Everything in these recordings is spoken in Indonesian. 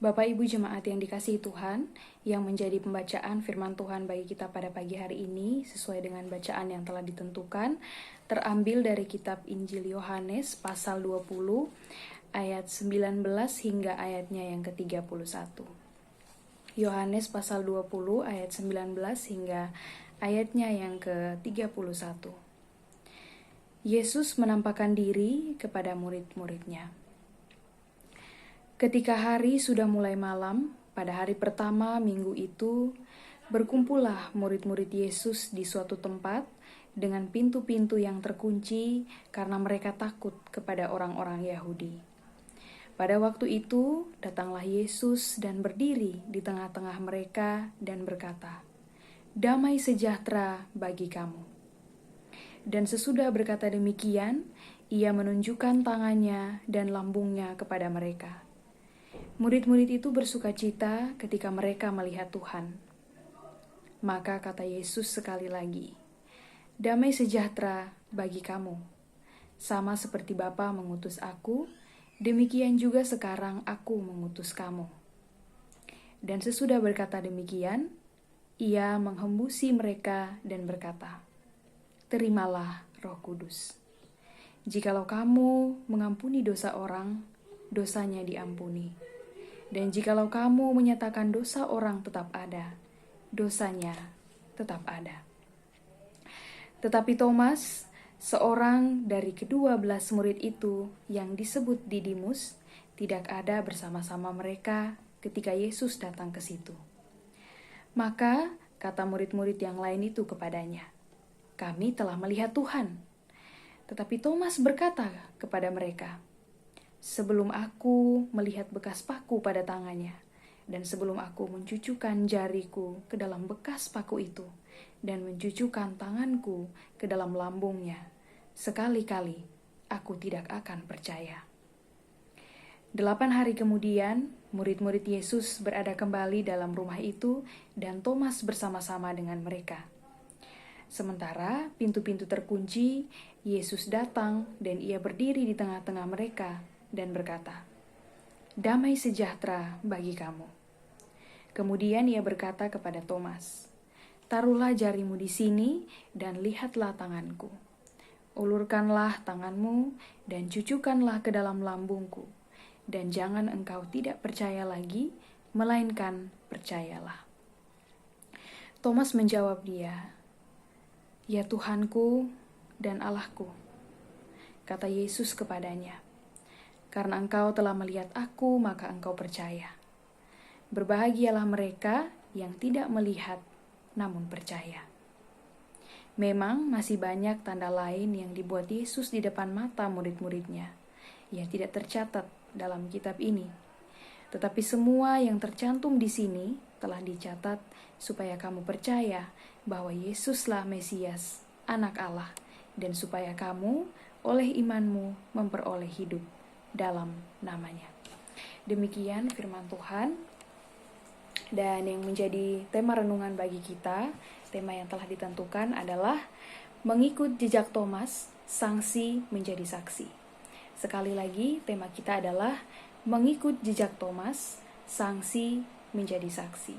Bapak Ibu jemaat yang dikasihi Tuhan, yang menjadi pembacaan firman Tuhan bagi kita pada pagi hari ini sesuai dengan bacaan yang telah ditentukan, terambil dari kitab Injil Yohanes pasal 20 ayat 19 hingga ayatnya yang ke-31. Yohanes pasal 20 ayat 19 hingga ayatnya yang ke-31. Yesus menampakkan diri kepada murid-muridnya. Ketika hari sudah mulai malam, pada hari pertama minggu itu, berkumpullah murid-murid Yesus di suatu tempat dengan pintu-pintu yang terkunci karena mereka takut kepada orang-orang Yahudi. Pada waktu itu, datanglah Yesus dan berdiri di tengah-tengah mereka dan berkata, "Damai sejahtera bagi kamu." Dan sesudah berkata demikian, ia menunjukkan tangannya dan lambungnya kepada mereka. Murid-murid itu bersukacita ketika mereka melihat Tuhan. Maka kata Yesus sekali lagi, "Damai sejahtera bagi kamu. Sama seperti Bapa mengutus aku, demikian juga sekarang aku mengutus kamu." Dan sesudah berkata demikian, ia menghembusi mereka dan berkata, "Terimalah Roh Kudus. Jikalau kamu mengampuni dosa orang, dosanya diampuni. Dan jikalau kamu menyatakan dosa orang tetap ada, dosanya tetap ada." Tetapi Thomas, seorang dari ke-12 murid itu yang disebut Didimus, tidak ada bersama-sama mereka ketika Yesus datang ke situ. Maka kata murid-murid yang lain itu kepadanya, "Kami telah melihat Tuhan." Tetapi Thomas berkata kepada mereka, "Sebelum aku melihat bekas paku pada tangannya, dan sebelum aku mencucukkan jariku ke dalam bekas paku itu, dan mencucukkan tanganku ke dalam lambungnya, sekali-kali aku tidak akan percaya." 8 hari kemudian, murid-murid Yesus berada kembali dalam rumah itu, dan Thomas bersama-sama dengan mereka. Sementara pintu-pintu terkunci, Yesus datang dan ia berdiri di tengah-tengah mereka dan berkata, "Damai sejahtera bagi kamu." Kemudian ia berkata kepada Thomas, "Taruhlah jarimu di sini dan lihatlah tanganku. Ulurkanlah tanganmu dan cucukkanlah ke dalam lambungku. Dan jangan engkau tidak percaya lagi, melainkan percayalah." Thomas menjawab dia, "Ya Tuhanku dan Allahku." Kata Yesus kepadanya, "Karena engkau telah melihat aku, maka engkau percaya. Berbahagialah mereka yang tidak melihat, namun percaya." Memang masih banyak tanda lain yang dibuat Yesus di depan mata murid-muridnya, yang tidak tercatat dalam kitab ini. Tetapi semua yang tercantum di sini telah dicatat supaya kamu percaya bahwa Yesuslah Mesias, Anak Allah, dan supaya kamu oleh imanmu memperoleh hidup dalam namanya. Demikian firman Tuhan. Dan yang menjadi tema renungan bagi kita, tema yang telah ditentukan adalah mengikut jejak Thomas, sanksi menjadi saksi. Sekali lagi, tema kita adalah mengikut jejak Thomas, sanksi menjadi saksi.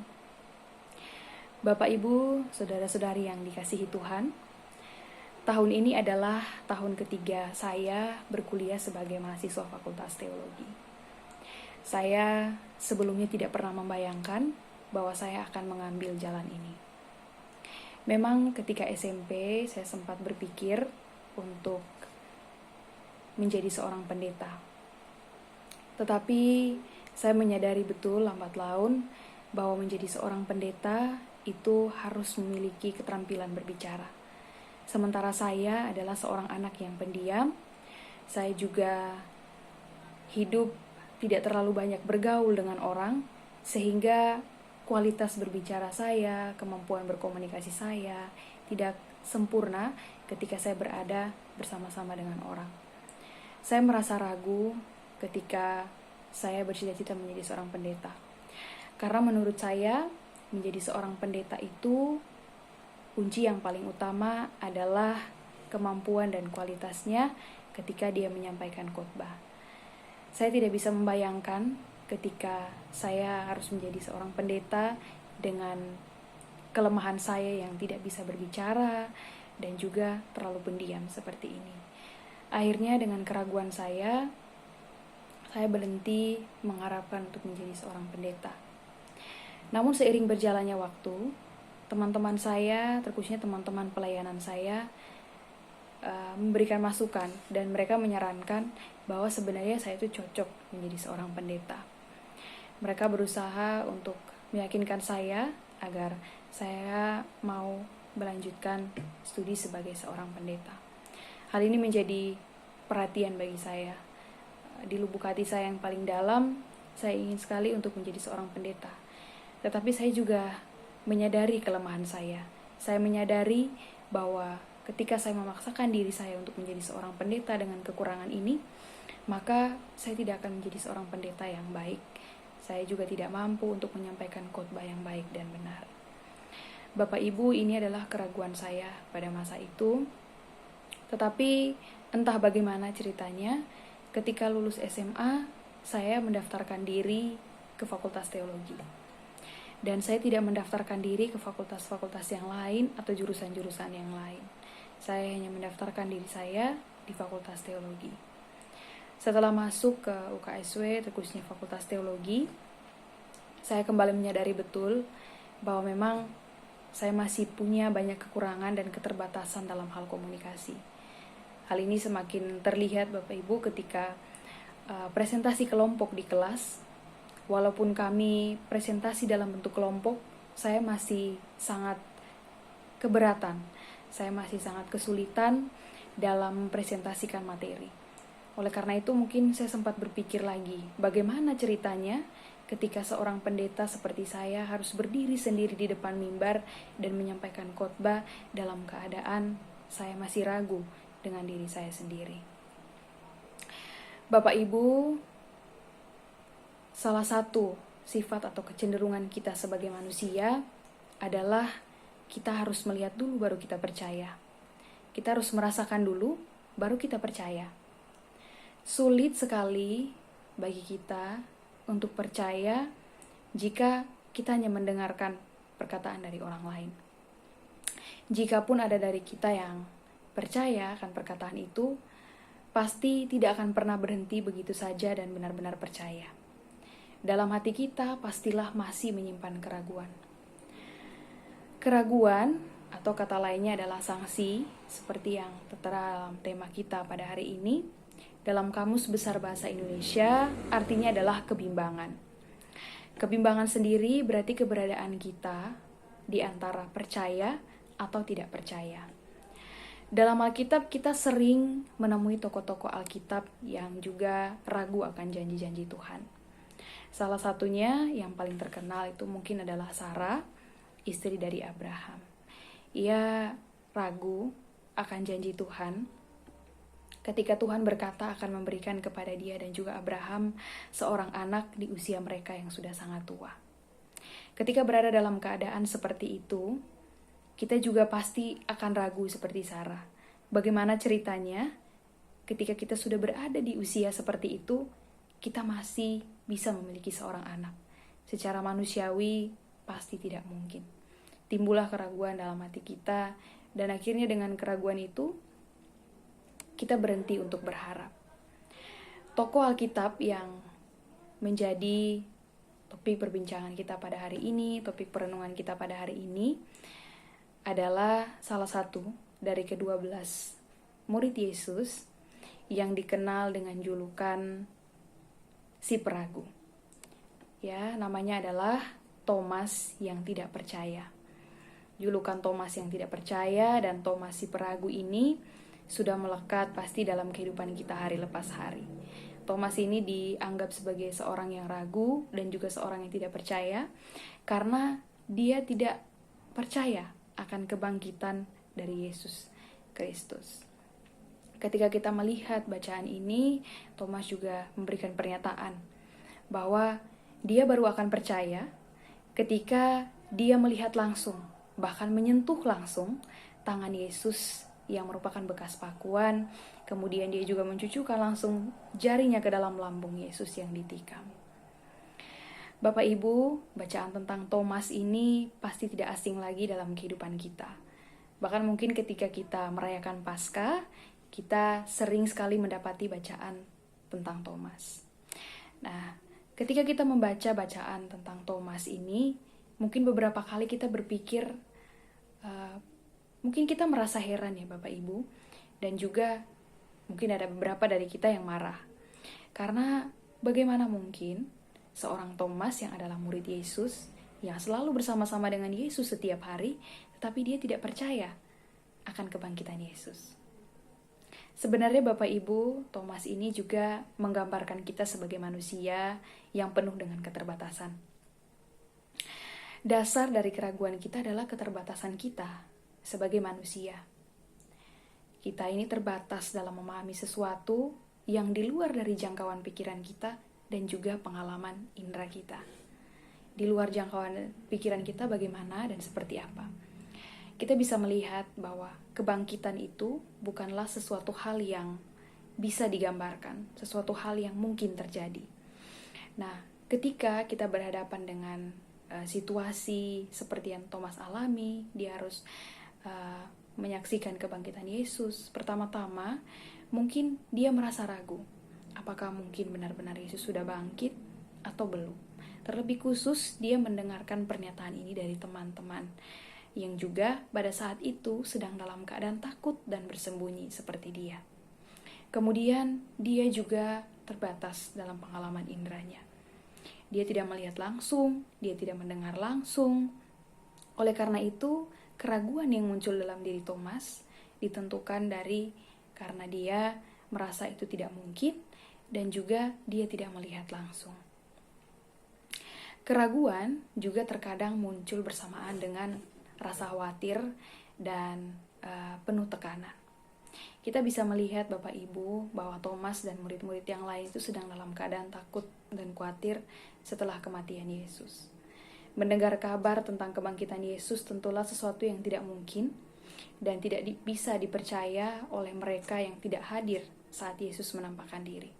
Bapak, Ibu, saudara-saudari yang dikasihi Tuhan, tahun ini adalah tahun ketiga saya berkuliah sebagai mahasiswa Fakultas Teologi. Saya sebelumnya tidak pernah membayangkan bahwa saya akan mengambil jalan ini. Memang ketika SMP saya sempat berpikir untuk menjadi seorang pendeta. Tetapi saya menyadari betul lambat laun bahwa menjadi seorang pendeta itu harus memiliki keterampilan berbicara. Sementara saya adalah seorang anak yang pendiam, saya juga hidup tidak terlalu banyak bergaul dengan orang, sehingga kualitas berbicara saya, kemampuan berkomunikasi saya tidak sempurna ketika saya berada bersama-sama dengan orang. Saya merasa ragu ketika saya bercita-cita menjadi seorang pendeta. Karena menurut saya, menjadi seorang pendeta itu kunci yang paling utama adalah kemampuan dan kualitasnya ketika dia menyampaikan khotbah. Saya tidak bisa membayangkan ketika saya harus menjadi seorang pendeta dengan kelemahan saya yang tidak bisa berbicara dan juga terlalu pendiam seperti ini. Akhirnya dengan keraguan saya berhenti mengharapkan untuk menjadi seorang pendeta. Namun seiring berjalannya waktu, teman-teman saya, terkhususnya teman-teman pelayanan saya, memberikan masukan dan mereka menyarankan bahwa sebenarnya saya itu cocok menjadi seorang pendeta. Mereka berusaha untuk meyakinkan saya agar saya mau melanjutkan studi sebagai seorang pendeta. Hal ini menjadi perhatian bagi saya. Di lubuk hati saya yang paling dalam, saya ingin sekali untuk menjadi seorang pendeta. Tetapi saya juga menyadari kelemahan saya. Saya menyadari bahwa ketika saya memaksakan diri saya untuk menjadi seorang pendeta dengan kekurangan ini, maka saya tidak akan menjadi seorang pendeta yang baik. Saya juga tidak mampu untuk menyampaikan khotbah yang baik dan benar. Bapak Ibu, ini adalah keraguan saya pada masa itu. Tetapi entah bagaimana ceritanya, ketika lulus SMA, saya mendaftarkan diri ke Fakultas Teologi. Dan saya tidak mendaftarkan diri ke fakultas-fakultas yang lain atau jurusan-jurusan yang lain. Saya hanya mendaftarkan diri saya di Fakultas Teologi. Setelah masuk ke UKSW, terkhususnya Fakultas Teologi, saya kembali menyadari betul bahwa memang saya masih punya banyak kekurangan dan keterbatasan dalam hal komunikasi. Hal ini semakin terlihat Bapak Ibu ketika presentasi kelompok di kelas. Walaupun kami presentasi dalam bentuk kelompok, saya masih sangat keberatan. Saya masih sangat kesulitan dalam presentasikan materi. Oleh karena itu mungkin saya sempat berpikir lagi, bagaimana ceritanya ketika seorang pendeta seperti saya harus berdiri sendiri di depan mimbar dan menyampaikan khotbah dalam keadaan saya masih ragu dengan diri saya sendiri. Bapak Ibu, salah satu sifat atau kecenderungan kita sebagai manusia adalah kita harus melihat dulu baru kita percaya. Kita harus merasakan dulu baru kita percaya. Sulit sekali bagi kita untuk percaya jika kita hanya mendengarkan perkataan dari orang lain. Jikapun ada dari kita yang percaya akan perkataan itu, pasti tidak akan pernah berhenti begitu saja dan benar-benar percaya. Dalam hati kita pastilah masih menyimpan keraguan. Keraguan atau kata lainnya adalah sanksi, seperti yang tertera dalam tema kita pada hari ini. Dalam Kamus Besar Bahasa Indonesia, artinya adalah kebimbangan. Kebimbangan sendiri berarti keberadaan kita di antara percaya atau tidak percaya. Dalam Alkitab kita sering menemui tokoh-tokoh Alkitab yang juga ragu akan janji-janji Tuhan. Salah satunya yang paling terkenal itu mungkin adalah Sarah, istri dari Abraham. Ia ragu akan janji Tuhan ketika Tuhan berkata akan memberikan kepada dia dan juga Abraham seorang anak di usia mereka yang sudah sangat tua. Ketika berada dalam keadaan seperti itu, kita juga pasti akan ragu seperti Sarah. Bagaimana ceritanya ketika kita sudah berada di usia seperti itu, kita masih bisa memiliki seorang anak. Secara manusiawi pasti tidak mungkin. Timbullah keraguan dalam hati kita, dan akhirnya dengan keraguan itu kita berhenti untuk berharap. Tokoh Alkitab yang menjadi topik perbincangan kita pada hari ini, topik perenungan kita pada hari ini adalah salah satu dari ke-12 murid Yesus yang dikenal dengan julukan si peragu. Ya, namanya adalah Thomas yang tidak percaya. Julukan Thomas yang tidak percaya dan Thomas si peragu ini sudah melekat pasti dalam kehidupan kita hari lepas hari. Thomas ini dianggap sebagai seorang yang ragu dan juga seorang yang tidak percaya karena dia tidak percaya akan kebangkitan dari Yesus Kristus. Ketika kita melihat bacaan ini, Thomas juga memberikan pernyataan bahwa dia baru akan percaya ketika dia melihat langsung, bahkan menyentuh langsung tangan Yesus yang merupakan bekas pakuan. Kemudian dia juga mencucukkan langsung jarinya ke dalam lambung Yesus yang ditikam. Bapak Ibu, bacaan tentang Thomas ini pasti tidak asing lagi dalam kehidupan kita. Bahkan mungkin ketika kita merayakan Paskah, kita sering sekali mendapati bacaan tentang Thomas. Nah, ketika kita membaca bacaan tentang Thomas ini, mungkin beberapa kali kita berpikir, mungkin kita merasa heran ya Bapak Ibu, dan juga mungkin ada beberapa dari kita yang marah. Karena bagaimana mungkin seorang Thomas yang adalah murid Yesus, yang selalu bersama-sama dengan Yesus setiap hari, tetapi dia tidak percaya akan kebangkitan Yesus. Sebenarnya Bapak Ibu, Thomas ini juga menggambarkan kita sebagai manusia yang penuh dengan keterbatasan. Dasar dari keraguan kita adalah keterbatasan kita sebagai manusia. Kita ini terbatas dalam memahami sesuatu yang di luar dari jangkauan pikiran kita dan juga pengalaman indera kita. Di luar jangkauan pikiran kita bagaimana dan seperti apa. Kita bisa melihat bahwa kebangkitan itu bukanlah sesuatu hal yang bisa digambarkan, sesuatu hal yang mungkin terjadi. Nah, ketika kita berhadapan dengan situasi seperti yang Thomas alami, dia harus menyaksikan kebangkitan Yesus. Pertama-tama, mungkin dia merasa ragu. Apakah mungkin benar-benar Yesus sudah bangkit atau belum? Terlebih khusus dia mendengarkan pernyataan ini dari teman-teman yang juga pada saat itu sedang dalam keadaan takut dan bersembunyi seperti dia. Kemudian dia juga terbatas dalam pengalaman inderanya. Dia tidak melihat langsung, dia tidak mendengar langsung. Oleh karena itu, keraguan yang muncul dalam diri Thomas ditentukan karena dia merasa itu tidak mungkin dan juga dia tidak melihat langsung. Keraguan juga terkadang muncul bersamaan dengan rasa khawatir dan penuh tekanan. Kita bisa melihat Bapak Ibu bahwa Thomas dan murid-murid yang lain itu sedang dalam keadaan takut dan khawatir setelah kematian Yesus. Mendengar kabar tentang kebangkitan Yesus tentulah sesuatu yang tidak mungkin dan tidak bisa dipercaya oleh mereka yang tidak hadir saat Yesus menampakkan diri.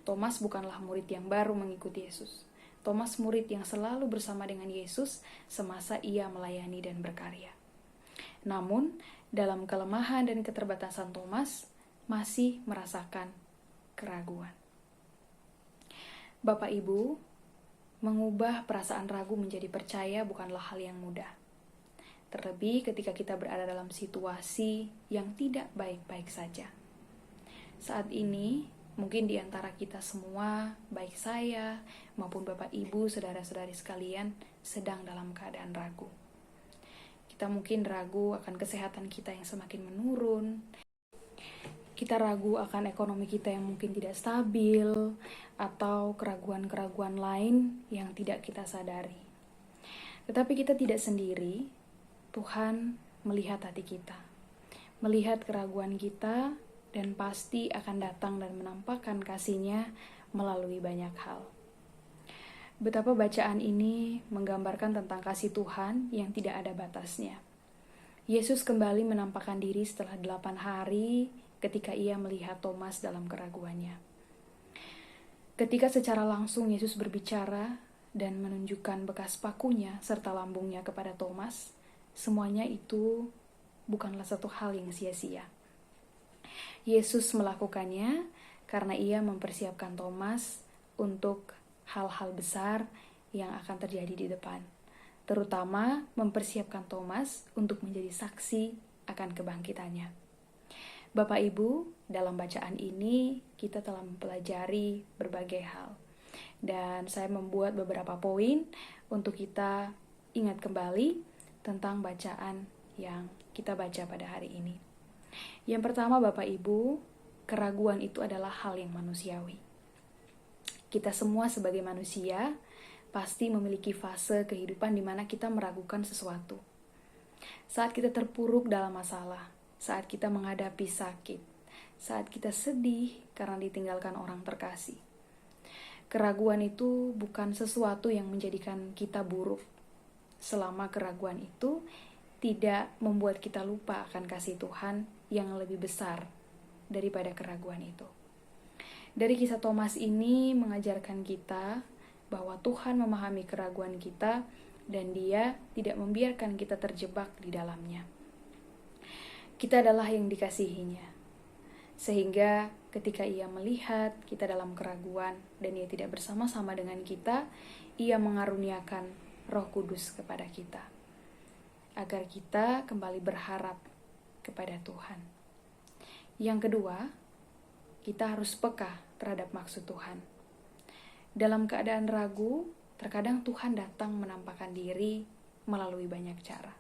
Thomas bukanlah murid yang baru mengikuti Yesus. Thomas murid yang selalu bersama dengan Yesus semasa ia melayani dan berkarya. Namun, dalam kelemahan dan keterbatasan Thomas, masih merasakan keraguan. Bapak Ibu, mengubah perasaan ragu menjadi percaya bukanlah hal yang mudah. Terlebih ketika kita berada dalam situasi yang tidak baik-baik saja. Saat ini, mungkin di antara kita semua, baik saya maupun Bapak Ibu, saudara-saudari sekalian, sedang dalam keadaan ragu. Kita mungkin ragu akan kesehatan kita yang semakin menurun. Kita ragu akan ekonomi kita yang mungkin tidak stabil, atau keraguan-keraguan lain yang tidak kita sadari. Tetapi kita tidak sendiri. Tuhan melihat hati kita, melihat keraguan kita, dan pasti akan datang dan menampakkan kasih-Nya melalui banyak hal. Betapa bacaan ini menggambarkan tentang kasih Tuhan yang tidak ada batasnya. Yesus kembali menampakkan diri setelah 8 hari ketika ia melihat Thomas dalam keraguannya. Ketika secara langsung Yesus berbicara dan menunjukkan bekas pakunya serta lambungnya kepada Thomas, semuanya itu bukanlah satu hal yang sia-sia. Yesus melakukannya karena ia mempersiapkan Thomas untuk hal-hal besar yang akan terjadi di depan. Terutama mempersiapkan Thomas untuk menjadi saksi akan kebangkitannya. Bapak Ibu, dalam bacaan ini kita telah mempelajari berbagai hal. Dan saya membuat beberapa poin untuk kita ingat kembali tentang bacaan yang kita baca pada hari ini. Yang pertama Bapak Ibu, keraguan itu adalah hal yang manusiawi. Kita semua sebagai manusia pasti memiliki fase kehidupan di mana kita meragukan sesuatu. Saat kita terpuruk dalam masalah, saat kita menghadapi sakit, saat kita sedih karena ditinggalkan orang terkasih. Keraguan itu bukan sesuatu yang menjadikan kita buruk. Selama keraguan itu tidak membuat kita lupa akan kasih Tuhan yang lebih besar daripada keraguan itu. Dari kisah Thomas ini mengajarkan kita bahwa Tuhan memahami keraguan kita dan Dia tidak membiarkan kita terjebak di dalamnya. Kita adalah yang dikasihinya, sehingga ketika Ia melihat kita dalam keraguan dan Ia tidak bersama-sama dengan kita, Ia mengaruniakan Roh Kudus kepada kita, agar kita kembali berharap kepada Tuhan. Yang kedua, kita harus peka terhadap maksud Tuhan. Dalam keadaan ragu, terkadang Tuhan datang menampakkan diri melalui banyak cara.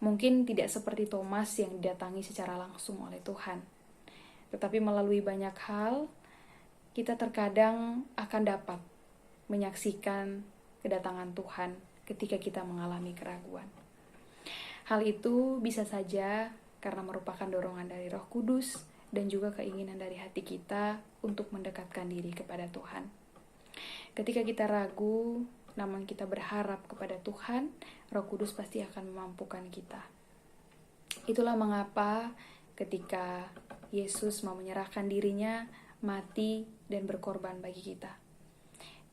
Mungkin tidak seperti Thomas yang didatangi secara langsung oleh Tuhan, tetapi melalui banyak hal, kita terkadang akan dapat menyaksikan kedatangan Tuhan ketika kita mengalami keraguan. Hal itu bisa saja karena merupakan dorongan dari Roh Kudus dan juga keinginan dari hati kita untuk mendekatkan diri kepada Tuhan. Ketika kita ragu, namun kita berharap kepada Tuhan, Roh Kudus pasti akan memampukan kita. Itulah mengapa ketika Yesus mau menyerahkan dirinya, mati dan berkorban bagi kita.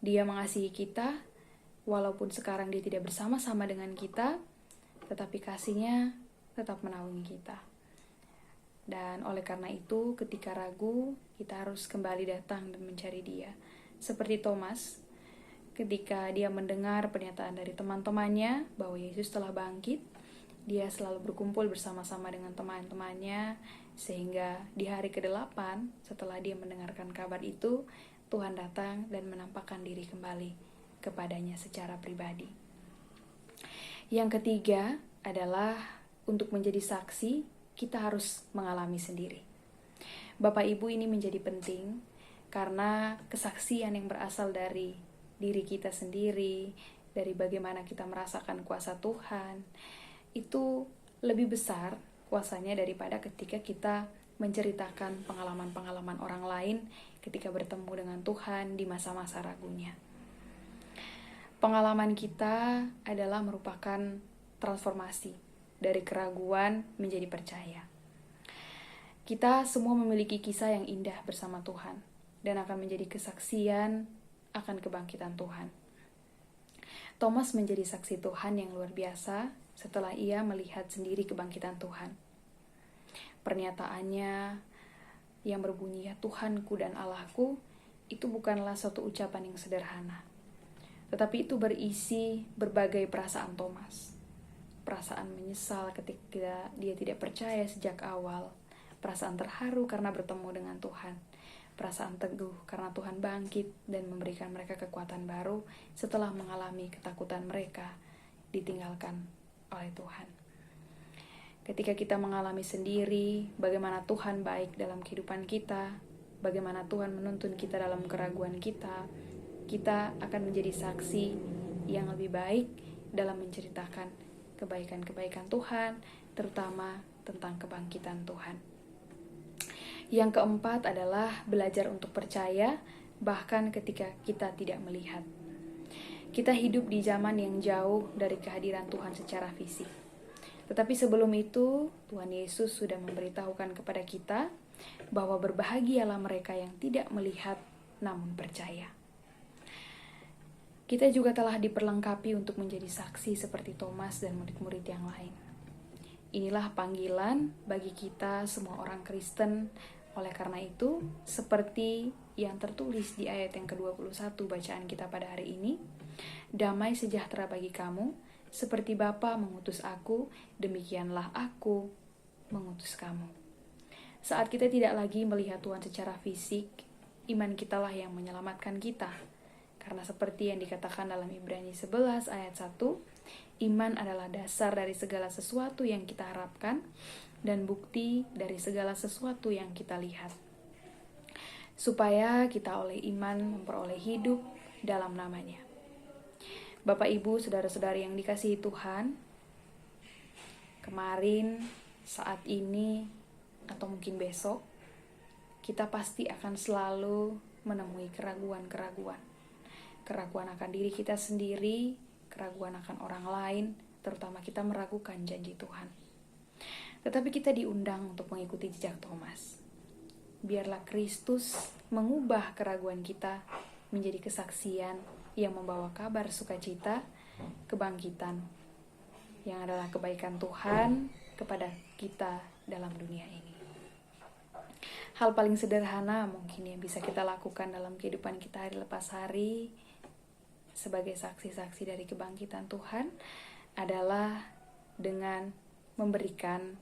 Dia mengasihi kita, walaupun sekarang Dia tidak bersama-sama dengan kita, tetapi kasih-Nya tetap menaungi kita. Dan oleh karena itu, ketika ragu, kita harus kembali datang dan mencari Dia. Seperti Thomas, ketika dia mendengar pernyataan dari teman-temannya bahwa Yesus telah bangkit, dia selalu berkumpul bersama-sama dengan teman-temannya, sehingga di hari ke-8, setelah dia mendengarkan kabar itu, Tuhan datang dan menampakkan diri kembali kepadanya secara pribadi. Yang ketiga adalah untuk menjadi saksi, kita harus mengalami sendiri. Bapak Ibu, ini menjadi penting karena kesaksian yang berasal dari diri kita sendiri, dari bagaimana kita merasakan kuasa Tuhan, itu lebih besar kuasanya daripada ketika kita menceritakan pengalaman-pengalaman orang lain ketika bertemu dengan Tuhan di masa-masa ragunya. Pengalaman kita adalah merupakan transformasi dari keraguan menjadi percaya. Kita semua memiliki kisah yang indah bersama Tuhan dan akan menjadi kesaksian akan kebangkitan Tuhan. Thomas menjadi saksi Tuhan yang luar biasa setelah ia melihat sendiri kebangkitan Tuhan. Pernyataannya yang berbunyi, "Ya Tuhanku dan Allahku," itu bukanlah suatu ucapan yang sederhana, tetapi itu berisi berbagai perasaan Thomas. Perasaan menyesal ketika dia tidak percaya sejak awal, perasaan terharu karena bertemu dengan Tuhan, perasaan teguh karena Tuhan bangkit dan memberikan mereka kekuatan baru setelah mengalami ketakutan mereka ditinggalkan oleh Tuhan. Ketika kita mengalami sendiri bagaimana Tuhan baik dalam kehidupan kita, bagaimana Tuhan menuntun kita dalam keraguan kita, kita akan menjadi saksi yang lebih baik dalam menceritakan kebaikan-kebaikan Tuhan, terutama tentang kebangkitan Tuhan. Yang keempat adalah belajar untuk percaya, bahkan ketika kita tidak melihat. Kita hidup di zaman yang jauh dari kehadiran Tuhan secara fisik. Tetapi sebelum itu, Tuhan Yesus sudah memberitahukan kepada kita bahwa berbahagialah mereka yang tidak melihat namun percaya. Kita juga telah diperlengkapi untuk menjadi saksi seperti Thomas dan murid-murid yang lain. Inilah panggilan bagi kita semua orang Kristen. Oleh karena itu, seperti yang tertulis di ayat yang ke-21 bacaan kita pada hari ini, "Damai sejahtera bagi kamu, seperti Bapa mengutus aku, demikianlah aku mengutus kamu." Saat kita tidak lagi melihat Tuhan secara fisik, iman kitalah yang menyelamatkan kita. Karena seperti yang dikatakan dalam Ibrani 11 ayat 1, iman adalah dasar dari segala sesuatu yang kita harapkan dan bukti dari segala sesuatu yang kita lihat. Supaya kita oleh iman memperoleh hidup dalam namanya. Bapak, Ibu, saudara-saudari yang dikasihi Tuhan, kemarin, saat ini, atau mungkin besok, kita pasti akan selalu menemui keraguan-keraguan. Keraguan akan diri kita sendiri, keraguan akan orang lain, terutama kita meragukan janji Tuhan. Tetapi kita diundang untuk mengikuti jejak Thomas. Biarlah Kristus mengubah keraguan kita menjadi kesaksian yang membawa kabar sukacita, kebangkitan, yang adalah kebaikan Tuhan kepada kita dalam dunia ini. Hal paling sederhana mungkin yang bisa kita lakukan dalam kehidupan kita hari lepas hari sebagai saksi-saksi dari kebangkitan Tuhan adalah dengan memberikan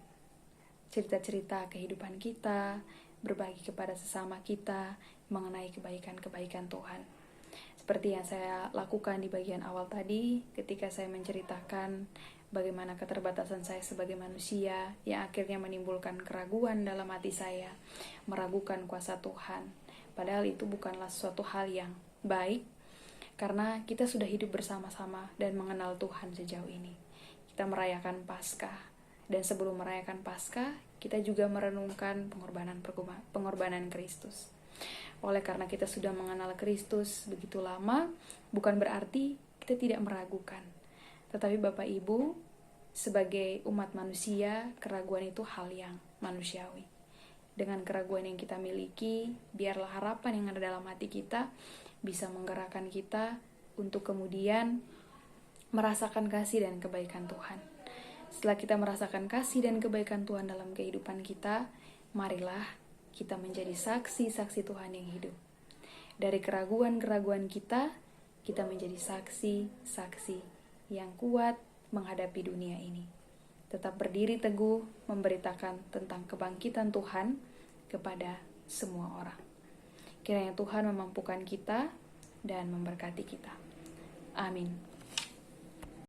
cerita-cerita kehidupan kita, berbagi kepada sesama kita mengenai kebaikan-kebaikan Tuhan. Seperti yang saya lakukan di bagian awal tadi ketika saya menceritakan bagaimana keterbatasan saya sebagai manusia yang akhirnya menimbulkan keraguan dalam hati saya, meragukan kuasa Tuhan. Padahal itu bukanlah suatu hal yang baik, karena kita sudah hidup bersama-sama dan mengenal Tuhan sejauh ini. Kita merayakan Paskah, dan sebelum merayakan Paskah, kita juga merenungkan pengorbanan Kristus. Oleh karena kita sudah mengenal Kristus begitu lama, bukan berarti kita tidak meragukan. Tetapi Bapak Ibu, sebagai umat manusia, keraguan itu hal yang manusiawi. Dengan keraguan yang kita miliki, biarlah harapan yang ada dalam hati kita bisa menggerakkan kita untuk kemudian merasakan kasih dan kebaikan Tuhan. Setelah kita merasakan kasih dan kebaikan Tuhan dalam kehidupan kita, marilah kita menjadi saksi-saksi Tuhan yang hidup. Dari keraguan-keraguan kita menjadi saksi-saksi yang kuat menghadapi dunia ini. Tetap berdiri teguh memberitakan tentang kebangkitan Tuhan kepada semua orang. Kiranya Tuhan memampukan kita dan memberkati kita. Amin.